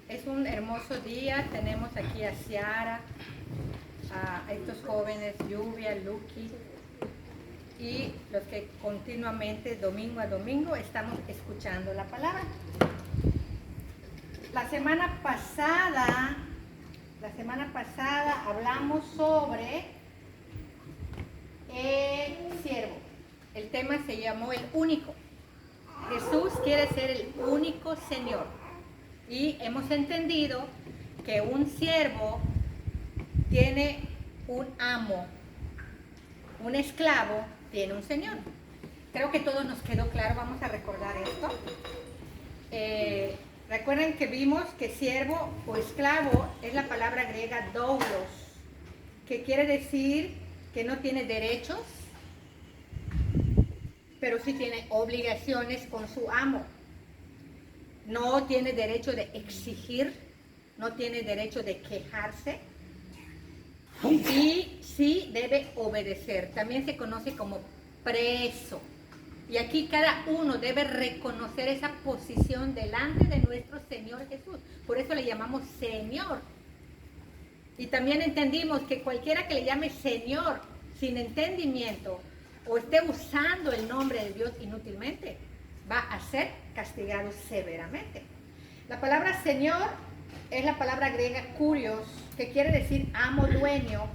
es un hermoso día. Tenemos aquí a Ciara, a estos jóvenes, Lluvia, Lucky, y los que continuamente, domingo a domingo, estamos escuchando la palabra. La semana pasada hablamos sobre el siervo. El tema se llamó el único. Jesús quiere ser el único Señor. Y hemos entendido que un siervo tiene un amo, un esclavo tiene un Señor. Creo que todo nos quedó claro. Vamos a recordar esto. Recuerden que vimos que siervo o esclavo es la palabra griega doulos, que quiere decir que no tiene derechos, pero sí tiene obligaciones con su amo. No tiene derecho de exigir, no tiene derecho de quejarse, y sí debe obedecer. También se conoce como preso. Y aquí cada uno debe reconocer esa posición delante de nuestro Señor Jesús. Por eso le llamamos Señor. Y también entendimos que cualquiera que le llame Señor sin entendimiento o esté usando el nombre de Dios inútilmente, va a ser castigado severamente. La palabra Señor es la palabra griega kurios, que quiere decir amo, dueño,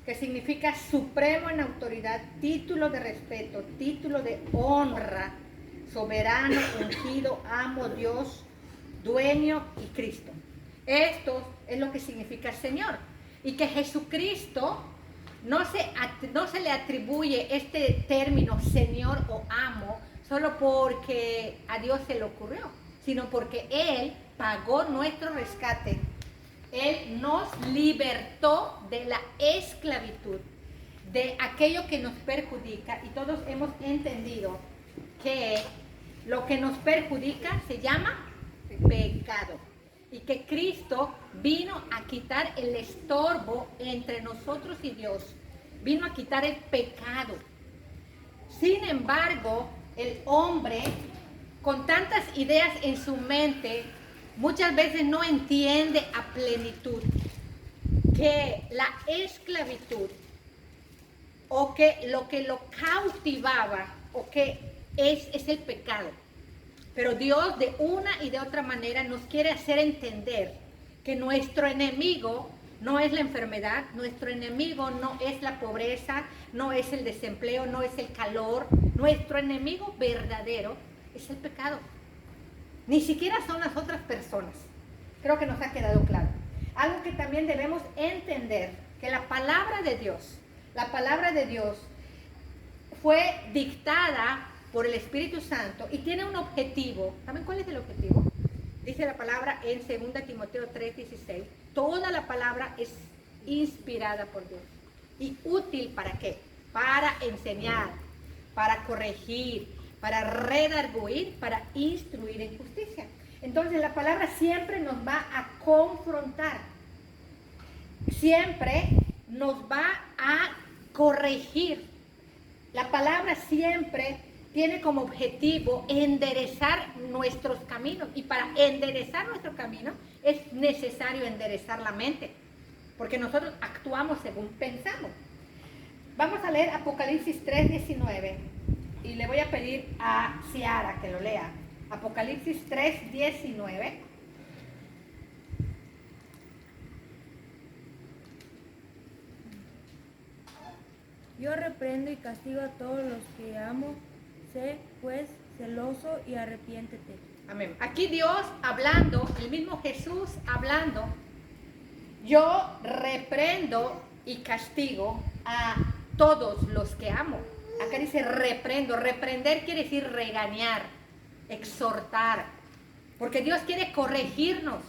que significa supremo en autoridad, título de respeto, título de honra, soberano, ungido, amo, Dios, dueño y Cristo. Esto es lo que significa Señor. Y que Jesucristo no se le atribuye este término Señor o amo solo porque a Dios se le ocurrió, sino porque Él pagó nuestro rescate. Él nos libertó de la esclavitud, de aquello que nos perjudica, y todos hemos entendido que lo que nos perjudica se llama pecado, y que Cristo vino a quitar el estorbo entre nosotros y Dios, vino a quitar el pecado. Sin embargo, el hombre, con tantas ideas en su mente, muchas veces no entiende a plenitud que la esclavitud o que lo cautivaba o que es el pecado. Pero Dios de una y de otra manera nos quiere hacer entender que nuestro enemigo no es la enfermedad, nuestro enemigo no es la pobreza, no es el desempleo, no es el calor. Nuestro enemigo verdadero es el pecado. Ni siquiera son las otras personas. Creo que nos ha quedado claro. Algo que también debemos entender, que la palabra de Dios fue dictada por el Espíritu Santo y tiene un objetivo. ¿Saben cuál es el objetivo? Dice la palabra en 2 Timoteo 3:16. Toda la palabra es inspirada por Dios. ¿Y útil para qué? Para enseñar, para corregir, para redarguir, para instruir en justicia. Entonces la palabra siempre nos va a confrontar, siempre nos va a corregir. La palabra siempre tiene como objetivo enderezar nuestros caminos, y para enderezar nuestro camino es necesario enderezar la mente, porque nosotros actuamos según pensamos. Vamos a leer Apocalipsis 3:19. Y le voy a pedir a Ciara que lo lea. Apocalipsis 3:19. Yo reprendo y castigo a todos los que amo. Sé pues celoso y arrepiéntete. Amén. Aquí Dios hablando, el mismo Jesús hablando. Yo reprendo y castigo a todos los que amo. Acá dice reprendo. Reprender quiere decir regañar, exhortar. Porque Dios quiere corregirnos,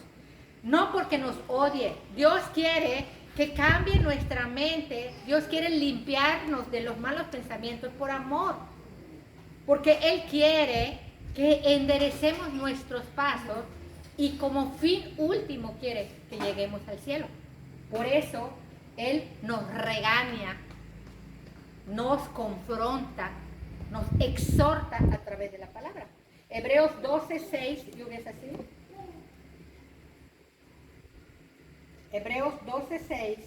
no porque nos odie. Dios quiere que cambie nuestra mente. Dios quiere limpiarnos de los malos pensamientos por amor. Porque Él quiere que enderecemos nuestros pasos y como fin último quiere que lleguemos al cielo. Por eso Él nos regaña, nos confronta, nos exhorta a través de la palabra. Hebreos 12:6, ¿yo ves así? Hebreos 12:6.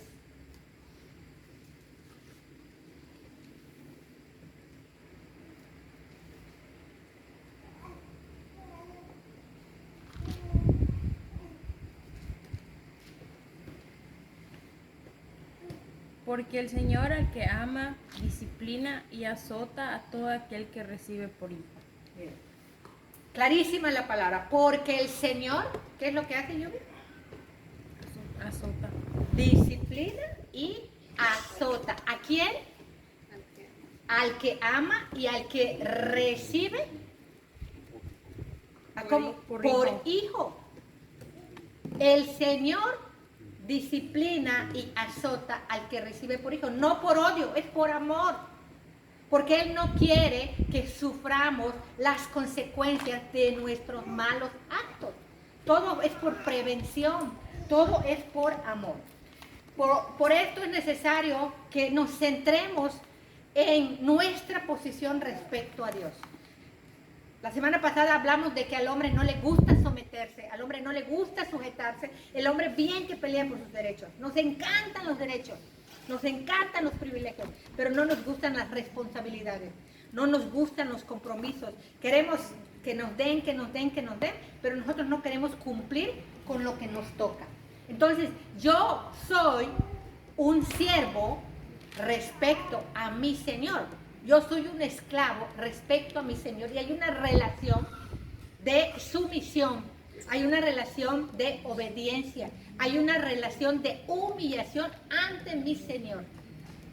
Porque el Señor al que ama, disciplina y azota a todo aquel que recibe por hijo. Bien. Clarísima la palabra. Porque el Señor, ¿qué es lo que hace, Lluvia? Azota. Disciplina y azota. ¿A quién? Al que ama y al que recibe. ¿Cómo? Por Por hijo. El Señor disciplina y azota al que recibe por hijo. No por odio, es por amor. Porque Él no quiere que suframos las consecuencias de nuestros malos actos. Todo es por prevención, todo es por amor. Por esto es necesario que nos centremos en nuestra posición respecto a Dios. La semana pasada hablamos de que al hombre no le gusta someterse, al hombre no le gusta sujetarse, el hombre bien que pelea por sus derechos. Nos encantan los derechos, nos encantan los privilegios, pero no nos gustan las responsabilidades, no nos gustan los compromisos. Queremos que nos den, pero nosotros no queremos cumplir con lo que nos toca. Entonces, yo soy un siervo respecto a mi Señor. Yo soy un esclavo respecto a mi Señor y hay una relación de sumisión, hay una relación de obediencia, hay una relación de humillación ante mi Señor,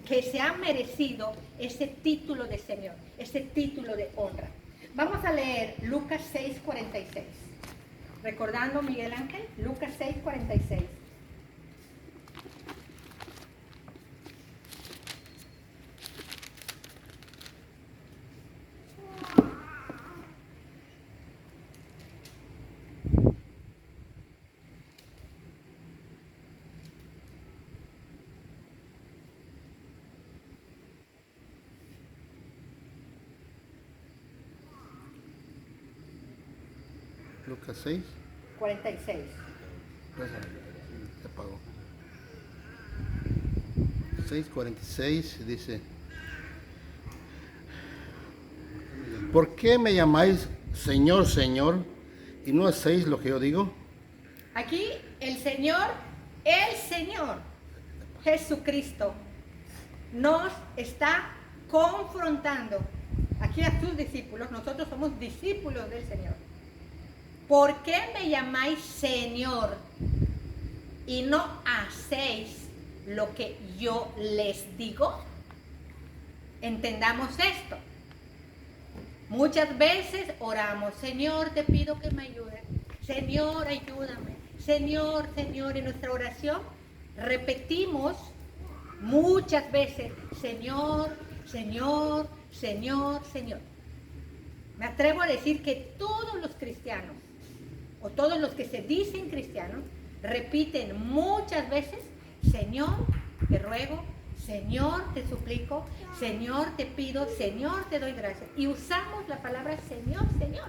que se ha merecido ese título de Señor, ese título de honra. Vamos a leer Lucas 6:46. Recordando, Miguel Ángel, Lucas 6:46. Lucas 6. 46. Se apagó. 6:46 dice: ¿por qué me llamáis Señor, Señor, y no hacéis lo que yo digo? Aquí el Señor Jesucristo nos está confrontando. Aquí a sus discípulos, nosotros somos discípulos del Señor. ¿Por qué me llamáis Señor y no hacéis lo que yo les digo? Entendamos esto. Muchas veces oramos: Señor, te pido que me ayudes. Señor, ayúdame. Señor, Señor. En nuestra oración repetimos muchas veces: Señor, Señor, Señor, Señor. Me atrevo a decir que todos los cristianos, o todos los que se dicen cristianos, repiten muchas veces: Señor, te ruego, Señor, te suplico, Señor, te pido, Señor, te doy gracias. Y usamos la palabra Señor, Señor.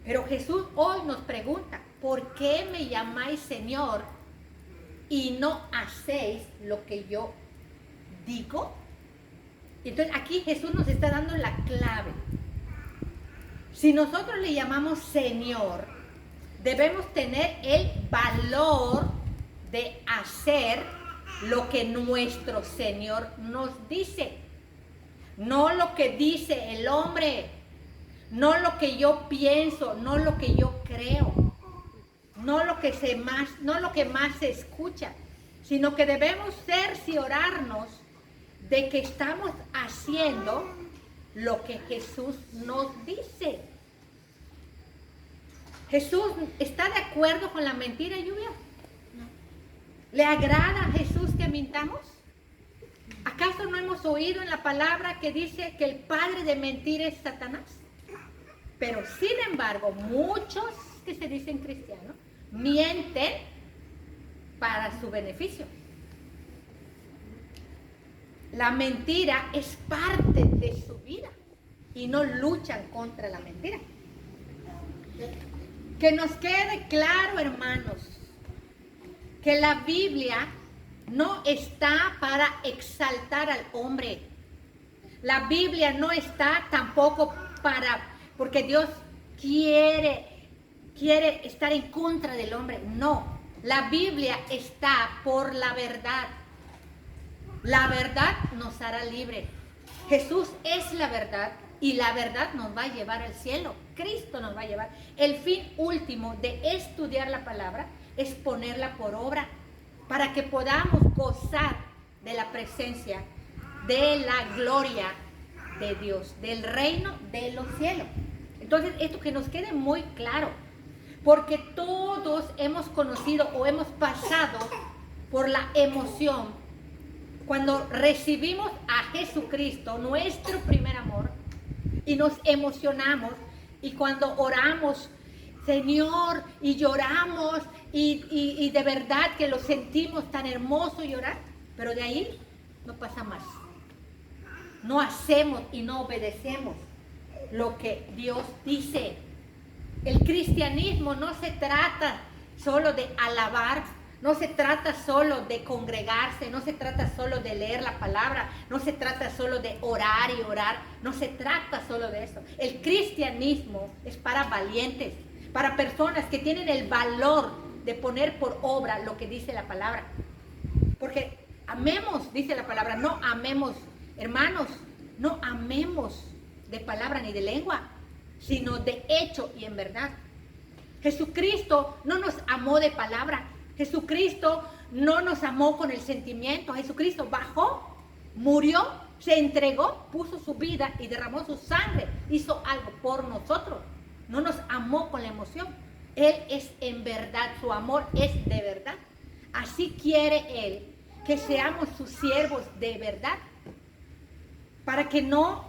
Pero Jesús hoy nos pregunta: ¿por qué me llamáis Señor y no hacéis lo que yo digo? Entonces aquí Jesús nos está dando la clave. Si nosotros le llamamos Señor, debemos tener el valor de hacer lo que nuestro Señor nos dice. No lo que dice el hombre, no lo que yo pienso, no lo que yo creo, no lo que más se escucha, sino que debemos cerciorarnos de que estamos haciendo lo que Jesús nos dice. ¿Jesús está de acuerdo con la mentira, Lluvia? No. ¿Le agrada a Jesús que mintamos? ¿Acaso no hemos oído en la palabra que dice que el padre de mentira es Satanás? Pero sin embargo, muchos que se dicen cristianos mienten para su beneficio. La mentira es parte de su vida y no luchan contra la mentira. Que nos quede claro, hermanos, que la Biblia no está para exaltar al hombre. La Biblia no está tampoco porque Dios quiere estar en contra del hombre. No, la Biblia está por la verdad. La verdad nos hará libre. Jesús es la verdad y la verdad nos va a llevar al cielo. Cristo nos va a llevar. El fin último de estudiar la palabra es ponerla por obra para que podamos gozar de la presencia, de la gloria de Dios, del reino de los cielos. Entonces, esto que nos quede muy claro, porque todos hemos conocido o hemos pasado por la emoción cuando recibimos a Jesucristo, nuestro primer amor, y nos emocionamos, y cuando oramos, Señor, y lloramos, y de verdad que lo sentimos tan hermoso llorar, pero de ahí no pasa más. No hacemos y no obedecemos lo que Dios dice. El cristianismo no se trata solo de alabar, no se trata solo de congregarse, no se trata solo de leer la palabra, no se trata solo de orar y orar, no se trata solo de eso. El cristianismo es para valientes, para personas que tienen el valor de poner por obra lo que dice la palabra. Porque amemos, dice la palabra, no amemos, hermanos, no amemos de palabra ni de lengua, sino de hecho y en verdad. Jesucristo no nos amó de palabra. Jesucristo no nos amó con el sentimiento. Jesucristo bajó, murió, se entregó, puso su vida y derramó su sangre. Hizo algo por nosotros. No nos amó con la emoción. Él es en verdad, su amor es de verdad. Así quiere Él que seamos sus siervos de verdad, para que no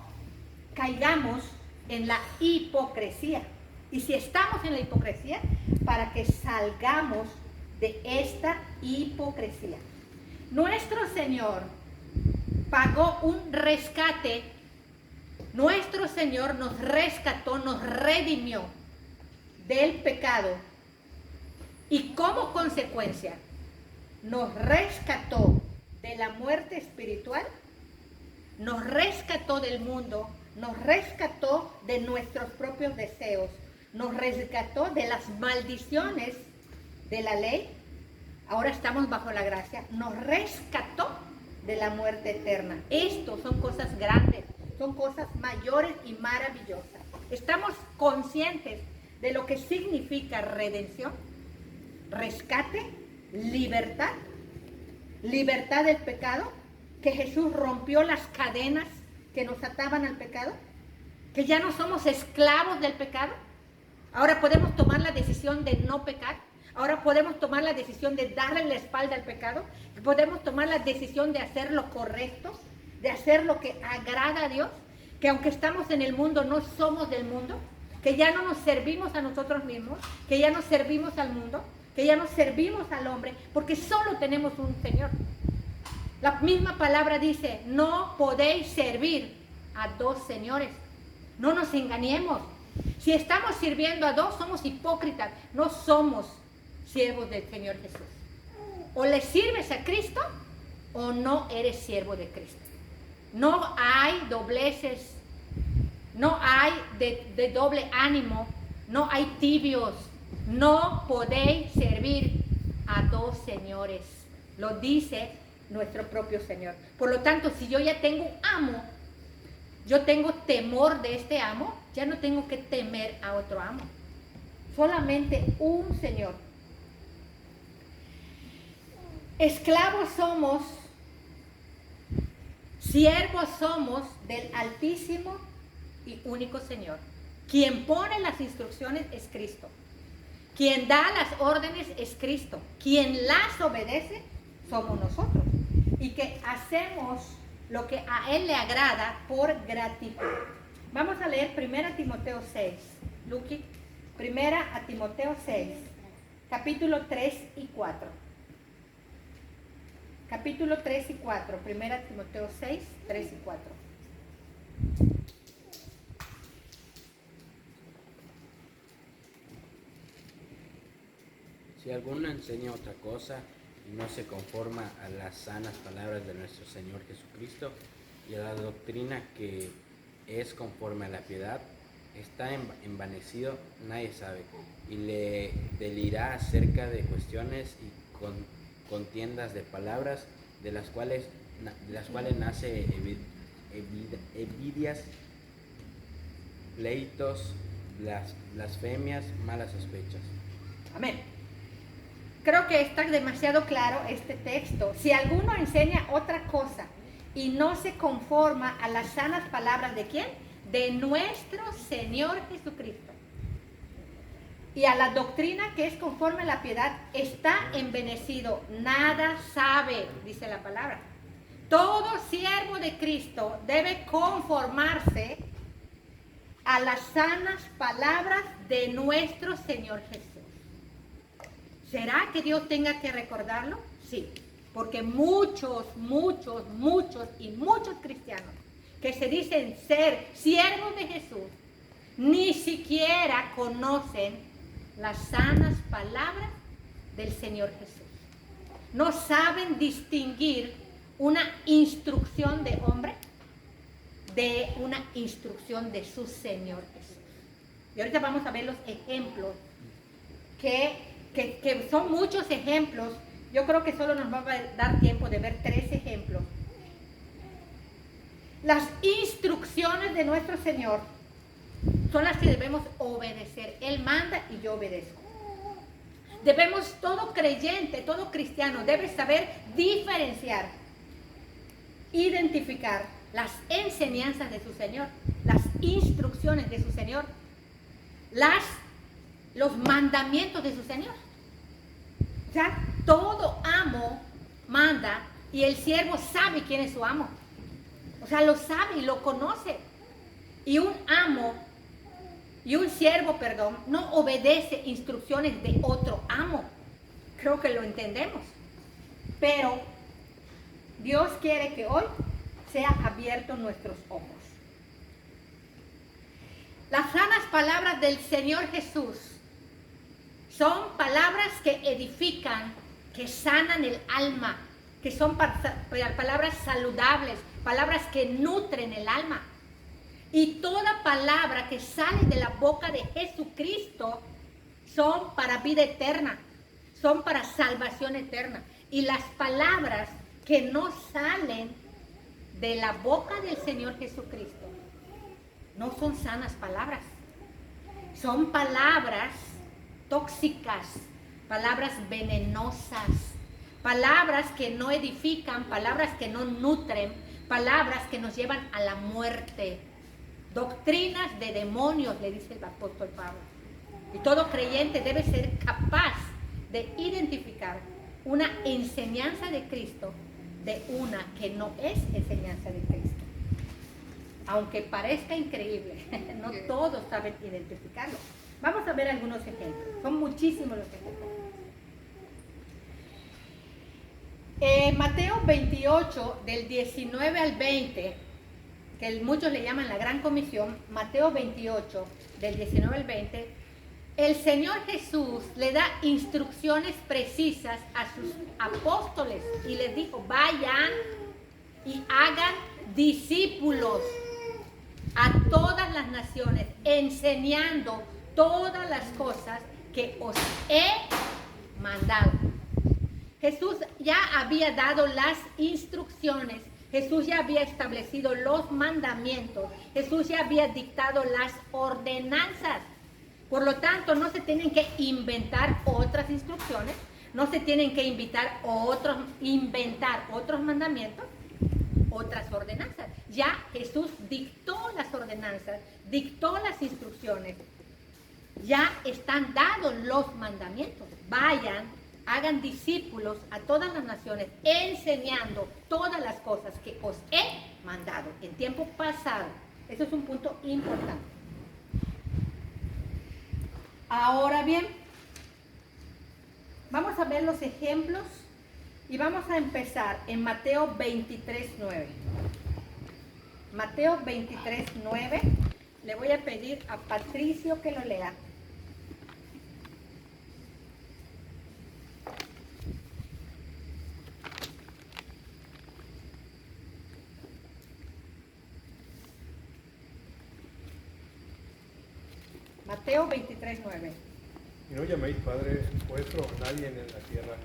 caigamos en la hipocresía. Y si estamos en la hipocresía, para que salgamos de esta hipocresía. Nuestro Señor pagó un rescate. Nuestro Señor nos rescató, nos redimió del pecado. Y como consecuencia, nos rescató de la muerte espiritual, nos rescató del mundo, nos rescató de nuestros propios deseos, nos rescató de las maldiciones de la ley. Ahora estamos bajo la gracia. Nos rescató de la muerte eterna. Esto son cosas grandes, son cosas mayores y maravillosas. Estamos conscientes de lo que significa redención, rescate, libertad, libertad del pecado, que Jesús rompió las cadenas que nos ataban al pecado, que ya no somos esclavos del pecado. Ahora podemos tomar la decisión de no pecar. Ahora podemos tomar la decisión de darle la espalda al pecado. Podemos tomar la decisión de hacer lo correcto, de hacer lo que agrada a Dios, que aunque estamos en el mundo, no somos del mundo, que ya no nos servimos a nosotros mismos, que ya no servimos al mundo, que ya no servimos al hombre, porque solo tenemos un Señor. La misma palabra dice, no podéis servir a dos señores. No nos engañemos. Si estamos sirviendo a dos, somos hipócritas. No somos siervos del Señor Jesús. O le sirves a Cristo o no eres siervo de Cristo. No hay dobleces, no hay de doble ánimo, no hay tibios. No podéis servir a dos señores. Lo dice nuestro propio Señor. Por lo tanto, si yo ya tengo un amo, yo tengo temor de este amo, ya no tengo que temer a otro amo. Solamente un Señor. Esclavos somos, siervos somos del Altísimo y único Señor. Quien pone las instrucciones es Cristo. Quien da las órdenes es Cristo. Quien las obedece somos nosotros. Y que hacemos lo que a Él le agrada por gratitud. Vamos a leer 1 Timoteo 6. Luqui, 1 Timoteo 6, capítulo 3 y 4. Capítulo 3 y 4. 1 Timoteo 6, 3 y 4. Si alguno enseña otra cosa y no se conforma a las sanas palabras de nuestro Señor Jesucristo y a la doctrina que es conforme a la piedad, está envanecido, nadie sabe, y le delirá acerca de cuestiones y contiendas de palabras, de las cuales nace envidias, pleitos, blasfemias, malas sospechas. Amén. Creo que está demasiado claro este texto. Si alguno enseña otra cosa y no se conforma a las sanas palabras ¿de quién? De nuestro Señor Jesucristo. Y a la doctrina que es conforme a la piedad, está envanecido, nada sabe, dice la palabra. Todo siervo de Cristo debe conformarse a las sanas palabras de nuestro Señor Jesús. ¿Será que Dios tenga que recordarlo? Sí, porque muchos cristianos que se dicen ser siervos de Jesús, ni siquiera conocen las sanas palabras del Señor Jesús. No saben distinguir una instrucción de hombre de una instrucción de su Señor Jesús. Y ahorita vamos a ver los ejemplos, que son muchos ejemplos. Yo creo que solo nos va a dar tiempo de ver 3 ejemplos. Las instrucciones de nuestro Señor son las que debemos obedecer. Él manda y yo obedezco. Todo creyente, todo cristiano debe saber diferenciar, identificar las enseñanzas de su Señor, las instrucciones de su Señor, los mandamientos de su Señor. O sea, todo amo manda y el siervo sabe quién es su amo. O sea, lo sabe y lo conoce. Y un siervo, no obedece instrucciones de otro amo. Creo que lo entendemos. Pero Dios quiere que hoy sea abierto nuestros ojos. Las sanas palabras del Señor Jesús son palabras que edifican, que sanan el alma, que son palabras saludables, palabras que nutren el alma. Y toda palabra que sale de la boca de Jesucristo son para vida eterna, son para salvación eterna. Y las palabras que no salen de la boca del Señor Jesucristo no son sanas palabras. Son palabras tóxicas, palabras venenosas, palabras que no edifican, palabras que no nutren, palabras que nos llevan a la muerte. Doctrinas de demonios, le dice el apóstol Pablo. Y todo creyente debe ser capaz de identificar una enseñanza de Cristo de una que no es enseñanza de Cristo. Aunque parezca increíble, no todos saben identificarlo. Vamos a ver algunos ejemplos. Son muchísimos los ejemplos. Mateo 28, del 19 al 20, que muchos le llaman la Gran Comisión, Mateo 28, del 19 al 20, el Señor Jesús le da instrucciones precisas a sus apóstoles y les dijo, vayan y hagan discípulos a todas las naciones, enseñando todas las cosas que os he mandado. Jesús ya había dado las instrucciones, Jesús ya había establecido los mandamientos, Jesús ya había dictado las ordenanzas. Por lo tanto, no se tienen que inventar otras instrucciones, no se tienen que inventar otros mandamientos, otras ordenanzas. Ya Jesús dictó las ordenanzas, dictó las instrucciones. Ya están dados los mandamientos. Vayan, hagan discípulos a todas las naciones, enseñando todas las cosas que os he mandado en tiempo pasado. Eso es un punto importante. Ahora bien, vamos a ver los ejemplos y vamos a empezar en Mateo 23:9. Mateo 23:9. Le voy a pedir a Patricio que lo lea. Mateo 23:9. Y no llaméis Padre vuestro a nadie en la tierra,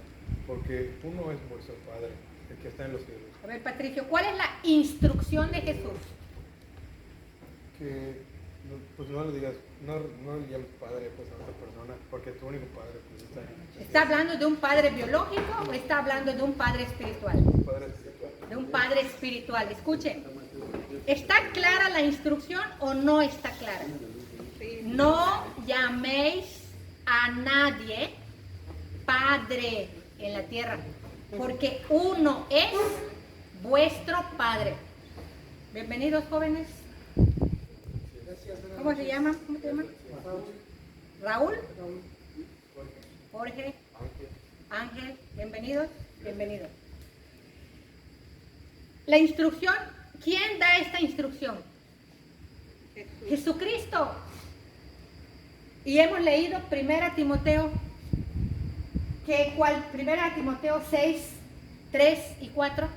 porque uno es vuestro Padre, el que está en los cielos. A ver, Patricio, ¿cuál es la instrucción de Jesús? Que pues no le digas, no le llames Padre pues, a otra persona, porque tu único Padre pues, está ahí. ¿Está hablando de un padre biológico o está hablando de un padre espiritual? Padre espiritual. De un padre espiritual. Escuchen, ¿está clara la instrucción o no está clara? No llaméis a nadie padre en la tierra, porque uno es vuestro Padre. Bienvenidos, jóvenes. ¿Cómo se llaman? ¿Cómo se llaman? Raúl, Jorge, Ángel, bienvenidos, bienvenidos. La instrucción, ¿quién da esta instrucción? Jesucristo. Y hemos leído 1 Timoteo, Primera Timoteo 6, 3 y 4.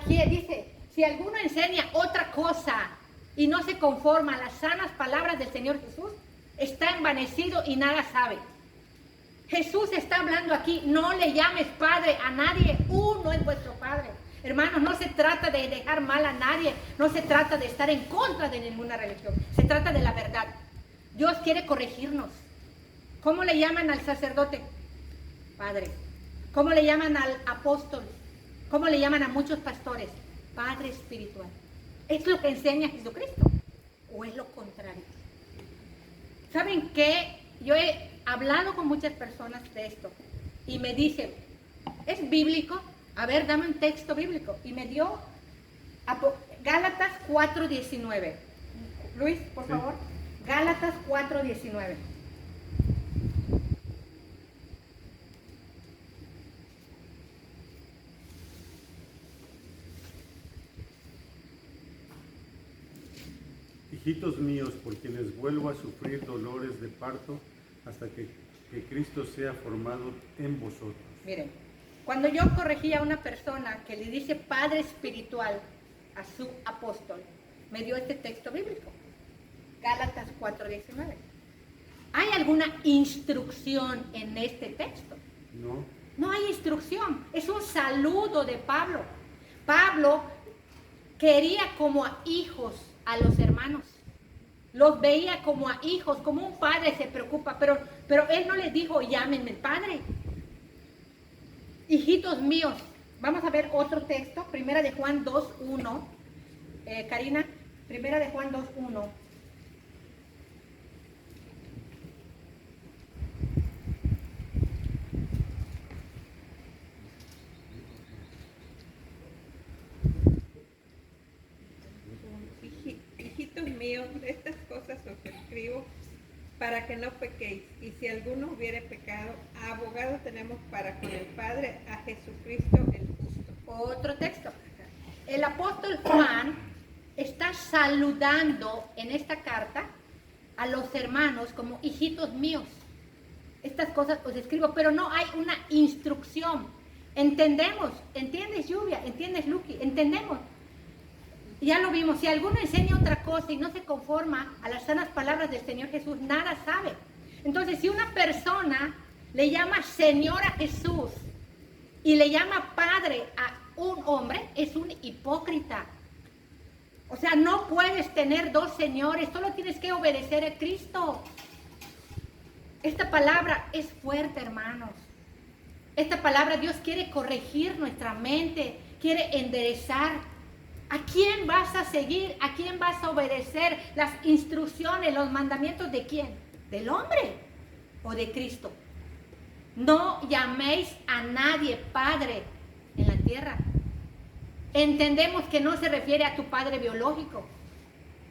Dice, si alguno enseña otra cosa y no se conforma a las sanas palabras del Señor Jesús, está envanecido y nada sabe. Jesús está hablando aquí, no le llames padre a nadie, uno es vuestro Padre. Hermanos, no se trata de dejar mal a nadie, no se trata de estar en contra de ninguna religión, se trata de la verdad. Dios quiere corregirnos. ¿Cómo le llaman al sacerdote? Padre. ¿Cómo le llaman al apóstol? ¿Cómo le llaman a muchos pastores? Padre espiritual. ¿Es lo que enseña Jesucristo? ¿O es lo contrario? ¿Saben qué? Yo he hablado con muchas personas de esto y me dicen, ¿es bíblico? A ver, dame un texto bíblico. Y me dio Gálatas 4:19. Luis, por favor. Gálatas 4:19. Hijitos míos, por quienes vuelvo a sufrir dolores de parto hasta que Cristo sea formado en vosotros. Miren, cuando yo corregí a una persona que le dice padre espiritual a su apóstol, me dio este texto bíblico, Gálatas 4:19. ¿Hay alguna instrucción en este texto? No. No hay instrucción, es un saludo de Pablo. Pablo quería como a hijos a los hermanos. Los veía como a hijos, como un padre se preocupa, pero él no les dijo, llámenme padre. Hijitos míos, vamos a ver otro texto, Primera de Juan 2:1. Karina, Primera de Juan 2:1. Hijitos míos, estas cosas os escribo para que no pequéis. Y si alguno hubiere pecado, abogado tenemos para con el Padre, a Jesucristo el justo. Otro texto. El apóstol Juan está saludando en esta carta a los hermanos como hijitos míos. Estas cosas os escribo, pero no hay una instrucción. Entendemos, ¿entiendes, Lluvia? ¿Entiendes, Luqui? Entendemos. Ya lo vimos, si alguno enseña otra cosa y no se conforma a las sanas palabras del Señor Jesús, nada sabe. Entonces, si una persona le llama Señor a Jesús y le llama Padre a un hombre, es un hipócrita. O sea, no puedes tener dos señores, solo tienes que obedecer a Cristo. Esta palabra es fuerte, hermanos. Esta palabra, Dios quiere corregir nuestra mente, quiere enderezar. ¿A quién vas a seguir? ¿A quién vas a obedecer las instrucciones, los mandamientos de quién? ¿Del hombre o de Cristo? No llaméis a nadie padre en la tierra. Entendemos que no se refiere a tu padre biológico,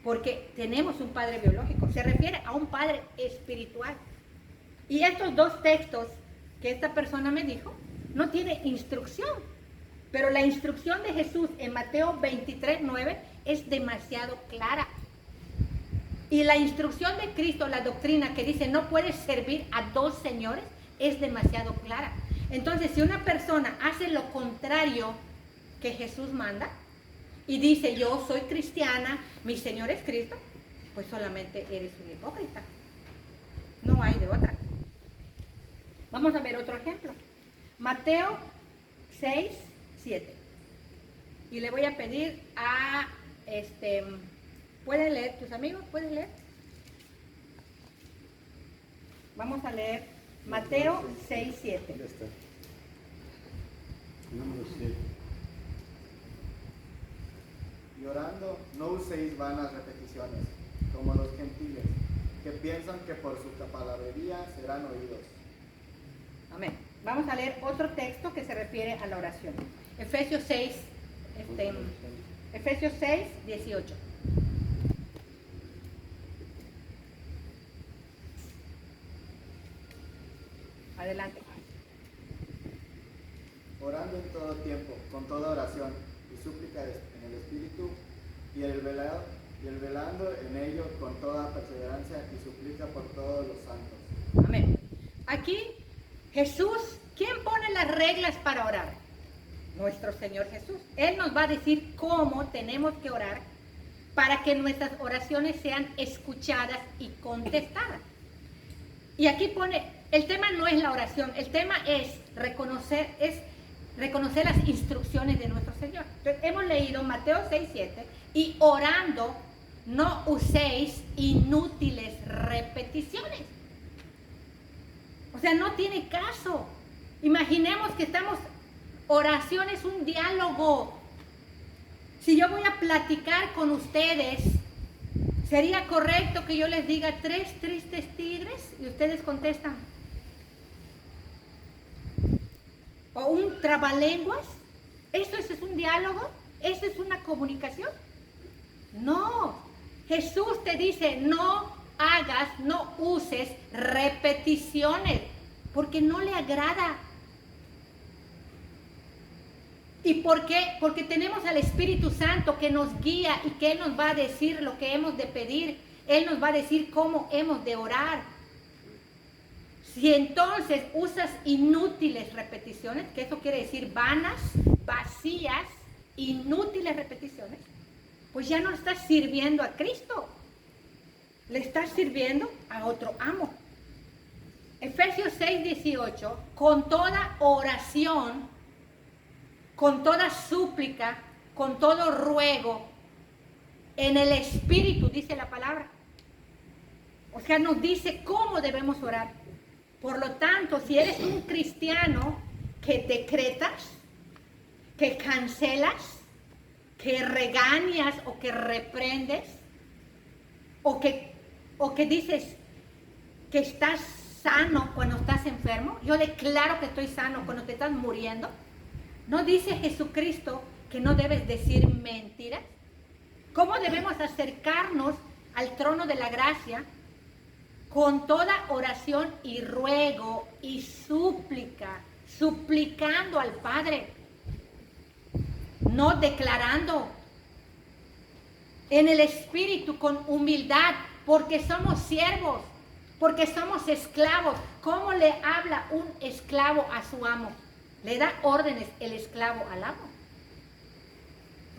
porque tenemos un padre biológico. Se refiere a un padre espiritual. Y estos dos textos que esta persona me dijo, no tiene instrucción. Pero la instrucción de Jesús en Mateo 23:9 es demasiado clara. Y la instrucción de Cristo, la doctrina que dice no puedes servir a dos señores, es demasiado clara. Entonces, si una persona hace lo contrario que Jesús manda y dice yo soy cristiana, mi Señor es Cristo, pues solamente eres un hipócrita. No hay de otra. Vamos a ver otro ejemplo. Mateo 6, 7. Y le voy a pedir a ¿pueden leer tus amigos? ¿Pueden leer? Vamos a leer Mateo 6, 7. Ya está. Número 7. Y orando, no uséis vanas repeticiones, como los gentiles, que piensan que por su palabrería serán oídos. Amén. Vamos a leer otro texto que se refiere a la oración. Efesios 6, Efesios 6, 18. Adelante. Orando en todo tiempo, con toda oración y súplica en el Espíritu, y el velando en ello con toda perseverancia y súplica por todos los santos. Amén. Aquí Jesús, ¿quién pone las reglas para orar? Nuestro Señor Jesús. Él nos va a decir cómo tenemos que orar para que nuestras oraciones sean escuchadas y contestadas. Y aquí pone, el tema no es la oración, el tema es reconocer las instrucciones de nuestro Señor. Entonces, hemos leído Mateo 6, 7, y orando no uséis inútiles repeticiones. O sea, no tiene caso. Imaginemos que oración es un diálogo. Si yo voy a platicar con ustedes, ¿sería correcto que yo les diga 3 tristes tigres y ustedes contestan? ¿O un trabalenguas? ¿Eso es un diálogo? ¿Eso es una comunicación? No. Jesús te dice, no uses repeticiones, porque no le agrada. ¿Y por qué? Porque tenemos al Espíritu Santo que nos guía y que Él nos va a decir lo que hemos de pedir. Él nos va a decir cómo hemos de orar. Si entonces usas inútiles repeticiones, que eso quiere decir vanas, vacías, inútiles repeticiones, pues ya no estás sirviendo a Cristo. Le estás sirviendo a otro amo. Efesios 6, 18, con toda oración, con toda súplica, con todo ruego, en el Espíritu, dice la palabra. O sea, nos dice cómo debemos orar. Por lo tanto, si eres un cristiano que decretas, que cancelas, que regañas o que reprendes, o que dices que estás sano cuando estás enfermo, yo declaro que estoy sano cuando te estás muriendo, ¿no dice Jesucristo que no debes decir mentiras? ¿Cómo debemos acercarnos al trono de la gracia? Con toda oración y ruego y súplica, suplicando al Padre, no declarando, en el Espíritu con humildad, porque somos siervos, porque somos esclavos. ¿Cómo le habla un esclavo a su amo? Le da órdenes el esclavo al amo.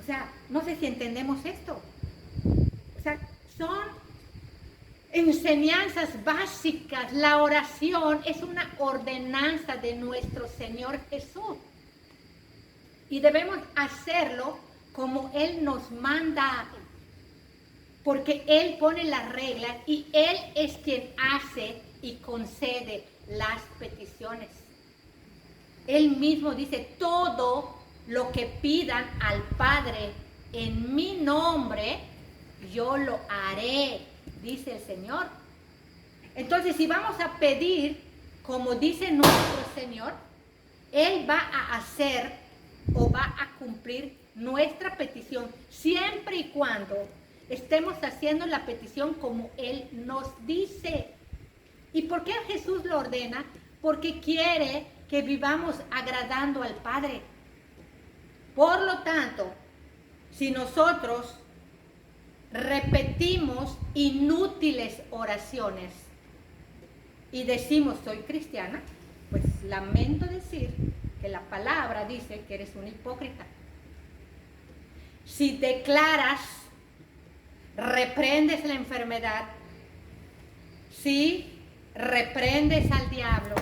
O sea, no sé si entendemos esto. O sea, son enseñanzas básicas. La oración es una ordenanza de nuestro Señor Jesús. Y debemos hacerlo como Él nos manda. Porque Él pone las reglas y Él es quien hace y concede las peticiones. Él mismo dice, todo lo que pidan al Padre en mi nombre, yo lo haré, dice el Señor. Entonces, si vamos a pedir, como dice nuestro Señor, Él va a hacer o va a cumplir nuestra petición, siempre y cuando estemos haciendo la petición como Él nos dice. ¿Y por qué Jesús lo ordena? Porque quiere que vivamos agradando al Padre. Por lo tanto, si nosotros repetimos inútiles oraciones y decimos soy cristiana, pues lamento decir que la palabra dice que eres un hipócrita. Si declaras reprendes la enfermedad, si reprendes al diablo,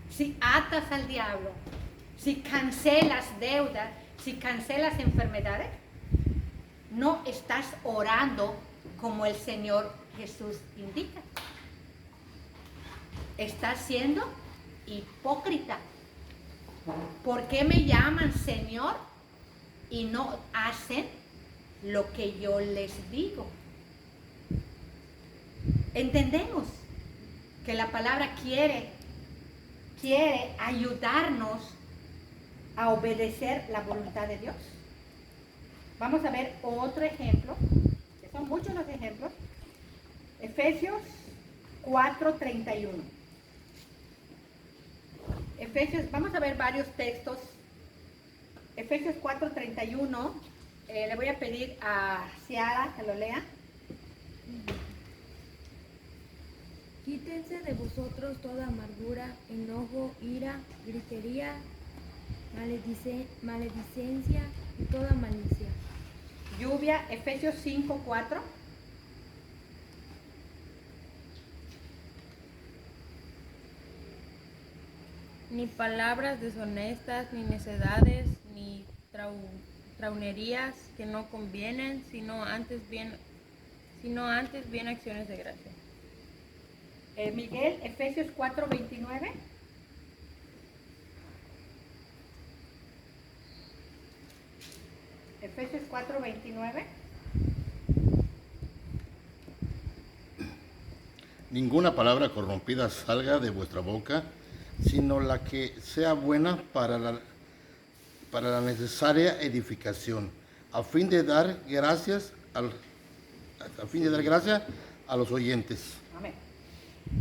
si atas al diablo, si cancelas deudas, si cancelas enfermedades, no estás orando como el Señor Jesús indica. Estás siendo hipócrita. ¿Por qué me llaman Señor y no hacen lo que yo les digo? Entendemos que la palabra quiere ayudarnos a obedecer la voluntad de Dios. Vamos a ver otro ejemplo, que son muchos los ejemplos. Efesios 4:31. Vamos a ver varios textos. Efesios 4:31. Le voy a pedir a Ciara que lo lea. Quítense de vosotros toda amargura, enojo, ira, gritería, maledicencia y toda malicia. Lluvia, Efesios 5:4. Ni palabras deshonestas, ni necedades, ni traunerías que no convienen, sino antes bien acciones de gracia. Miguel, Efesios 4:29. Efesios 4:29. Ninguna palabra corrompida salga de vuestra boca, sino la que sea buena para la necesaria edificación, a fin de dar gracias a los oyentes. Amén.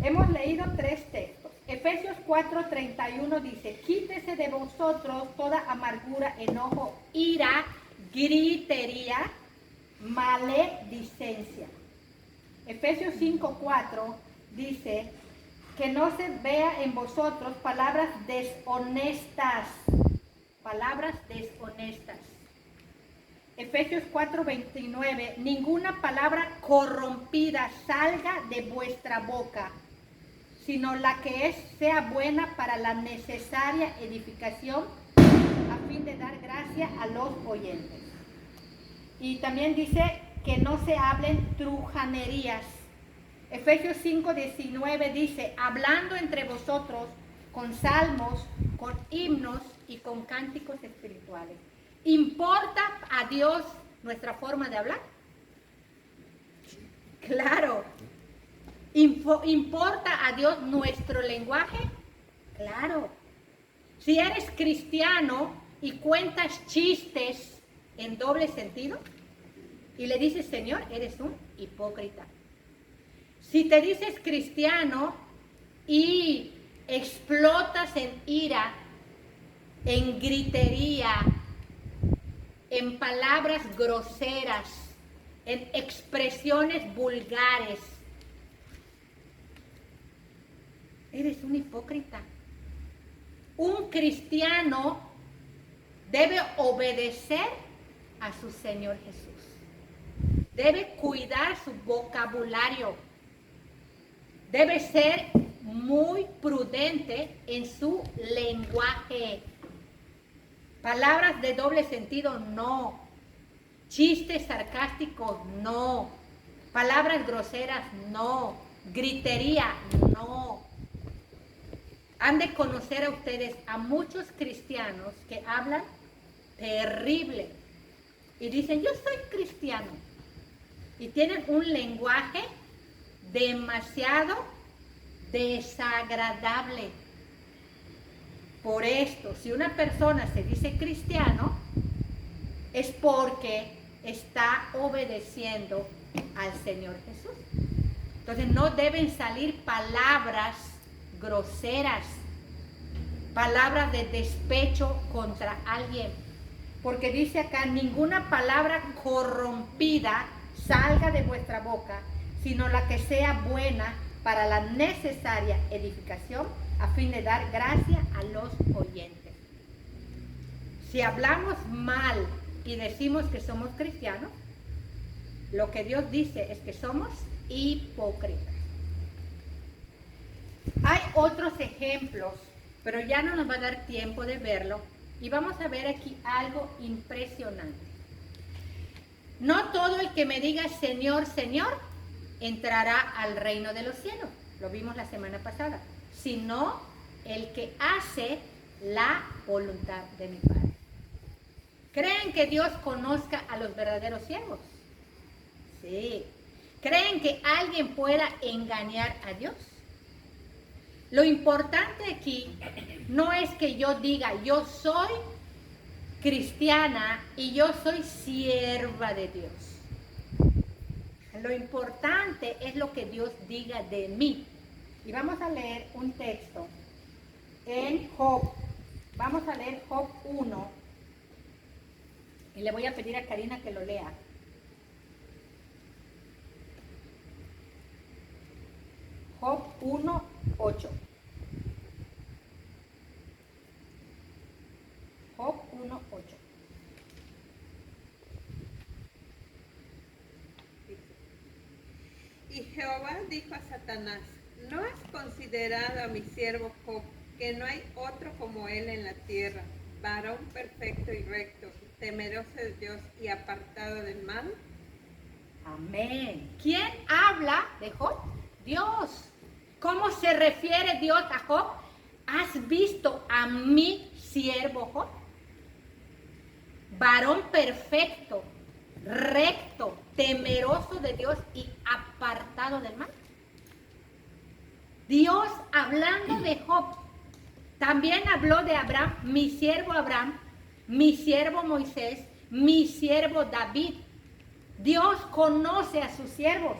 Hemos leído 3 textos. Efesios 4:31 dice: quítese de vosotros toda amargura, enojo, ira, gritería, maledicencia. Efesios 5:4 dice que no se vea en vosotros palabras deshonestas. Palabras deshonestas. Efesios 4:29, ninguna palabra corrompida salga de vuestra boca, sino la que sea buena para la necesaria edificación, a fin de dar gracia a los oyentes. Y también dice que no se hablen trujanerías. Efesios 5:19 dice, hablando entre vosotros con salmos, con himnos y con cánticos espirituales. ¿Importa a Dios nuestra forma de hablar? Claro. ¿Importa a Dios nuestro lenguaje? Claro. Si eres cristiano y cuentas chistes en doble sentido y le dices, Señor, eres un hipócrita. Si te dices cristiano y explotas en ira, en gritería, en palabras groseras, en expresiones vulgares, eres un hipócrita. Un cristiano debe obedecer a su Señor Jesús. Debe cuidar su vocabulario. Debe ser muy prudente en su lenguaje. Palabras de doble sentido, no. Chistes sarcásticos, no. Palabras groseras, no. Gritería, no. Han de conocer a ustedes a muchos cristianos que hablan terrible y dicen, yo soy cristiano. Y tienen un lenguaje demasiado desagradable. Por esto, si una persona se dice cristiano, es porque está obedeciendo al Señor Jesús. Entonces no deben salir palabras groseras, palabras de despecho contra alguien. Porque dice acá, ninguna palabra corrompida salga de vuestra boca, sino la que sea buena para la necesaria edificación, a fin de dar gracia a los oyentes. Si hablamos mal y decimos que somos cristianos, Lo que Dios dice es que somos hipócritas. Hay otros ejemplos, pero ya no nos va a dar tiempo de verlo. Y vamos a ver aquí algo impresionante. No todo el que me diga Señor, Señor, entrará al reino de los cielos. Lo vimos la semana pasada. Sino el que hace la voluntad de mi Padre. ¿Creen que Dios conozca a los verdaderos siervos? Sí. ¿Creen que alguien pueda engañar a Dios? Lo importante aquí no es que yo diga, yo soy cristiana y yo soy sierva de Dios. Lo importante es lo que Dios diga de mí. Y vamos a leer un texto en Job. Vamos a leer Job 1. Y le voy a pedir a Karina que lo lea. Job 1, 8. Job 1, 8. Y Jehová dijo a Satanás, ¿no has considerado a mi siervo Job, que no hay otro como él en la tierra, varón perfecto y recto, temeroso de Dios y apartado del mal? Amén. ¿Quién habla de Job? Dios. ¿Cómo se refiere Dios a Job? ¿Has visto a mi siervo Job? Varón perfecto, recto, temeroso de Dios y apartado del mal. Dios hablando de Job. También habló de Abraham, mi siervo Moisés, mi siervo David. Dios conoce a sus siervos.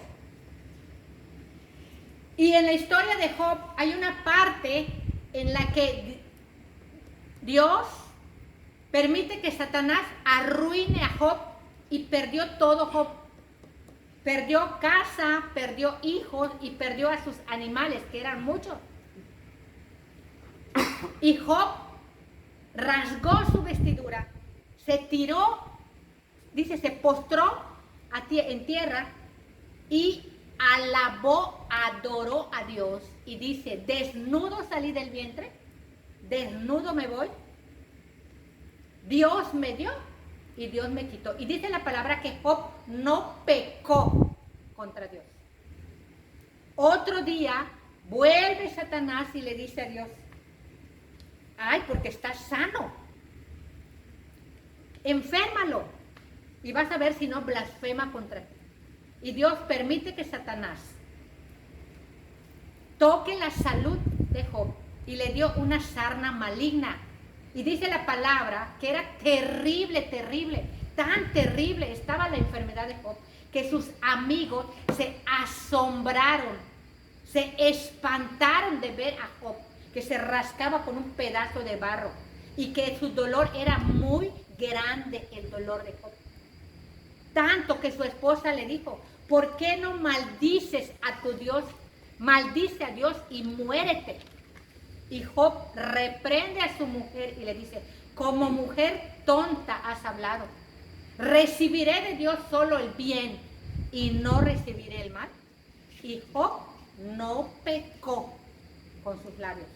Y en la historia de Job hay una parte en la que Dios permite que Satanás arruine a Job y perdió todo Job. Perdió casa, perdió hijos y perdió a sus animales, que eran muchos. Y Job rasgó su vestidura, se tiró, dice, se postró en tierra y alabó, adoró a Dios y dice, desnudo salí del vientre, desnudo me voy, Dios me dio y Dios me quitó. Y dice la palabra que Job no pecó contra Dios. Otro día vuelve Satanás y le dice a Dios, ay, porque estás sano, enférmalo y vas a ver si no blasfema contra ti. Y Dios permite que Satanás toque la salud de Job y le dio una sarna maligna. Y dice la palabra que era terrible, terrible, tan terrible estaba la enfermedad de Job, que sus amigos se asombraron, se espantaron de ver a Job, que se rascaba con un pedazo de barro y que su dolor era muy grande, el dolor de Job. Tanto que su esposa le dijo, ¿por qué no maldices a tu Dios? Maldice a Dios y muérete. Y Job reprende a su mujer y le dice, como mujer tonta has hablado. ¿Recibiré de Dios solo el bien y no recibiré el mal? Y Job no pecó con sus labios.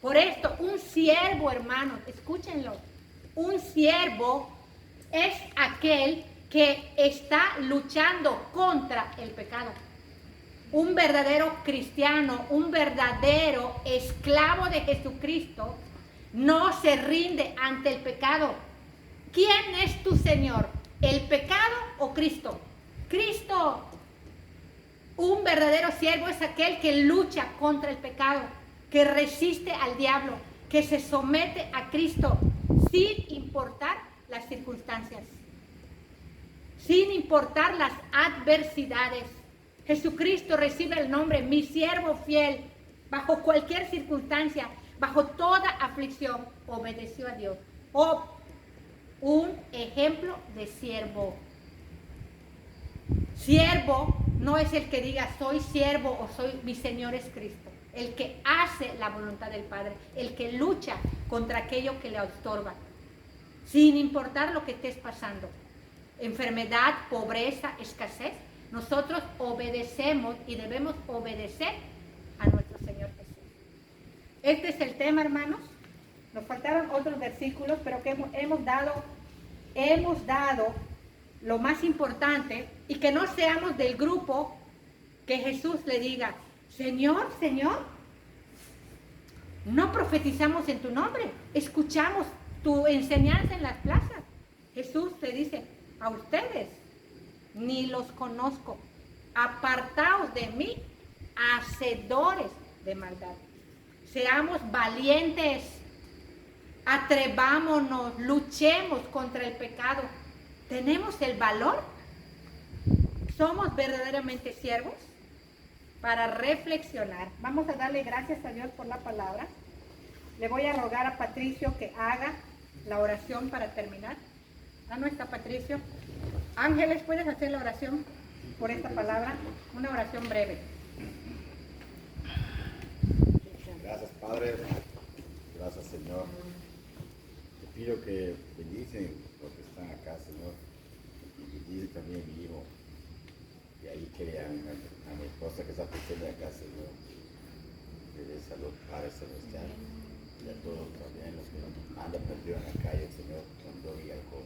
Por esto, un siervo, hermanos, escúchenlo, un siervo es aquel que está luchando contra el pecado. Un verdadero cristiano, un verdadero esclavo de Jesucristo, no se rinde ante el pecado. ¿Quién es tu Señor? ¿El pecado o Cristo? Cristo. Un verdadero siervo es aquel que lucha contra el pecado, que resiste al diablo, que se somete a Cristo sin importar las circunstancias, sin importar las adversidades. Jesucristo recibe el nombre, mi siervo fiel, bajo cualquier circunstancia, bajo toda aflicción, obedeció a Dios. Job, un ejemplo de siervo. Siervo no es el que diga soy siervo o soy mi Señor es Cristo. El que hace la voluntad del Padre, el que lucha contra aquello que le estorba, sin importar lo que estés pasando. enfermedad, pobreza, escasez, nosotros obedecemos y debemos obedecer a nuestro Señor Jesús. Este es el tema, hermanos. Nos faltaron otros versículos, pero que hemos dado lo más importante, y que no seamos del grupo que Jesús le diga, Señor, Señor, no profetizamos en tu nombre, escuchamos tu enseñanza en las plazas. Jesús te dice, a ustedes ni los conozco, apartaos de mí, hacedores de maldad. Seamos valientes, atrevámonos, luchemos contra el pecado. ¿Tenemos el valor? ¿Somos verdaderamente siervos? Para reflexionar, vamos a darle gracias a Dios por la palabra. Le voy a rogar a Patricio que haga la oración para terminar. ¿Ah, no está Patricio? Ángeles, ¿puedes hacer la oración por esta palabra? Una oración breve. Gracias, Padre. Gracias, Señor. Te pido que bendicen los que están acá, Señor. Y bendice también a mi hijo. Y ahí que a mi esposa que está presente acá, Señor. Que dé salud, Padre Celestial. Y a todos también los que andan perdidos en la calle, Señor, con droga y alcohol.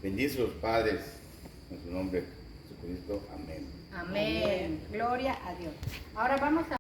Bendice a los padres. En su nombre, Jesucristo. Amén. Amén. Gloria a Dios. Ahora vamos a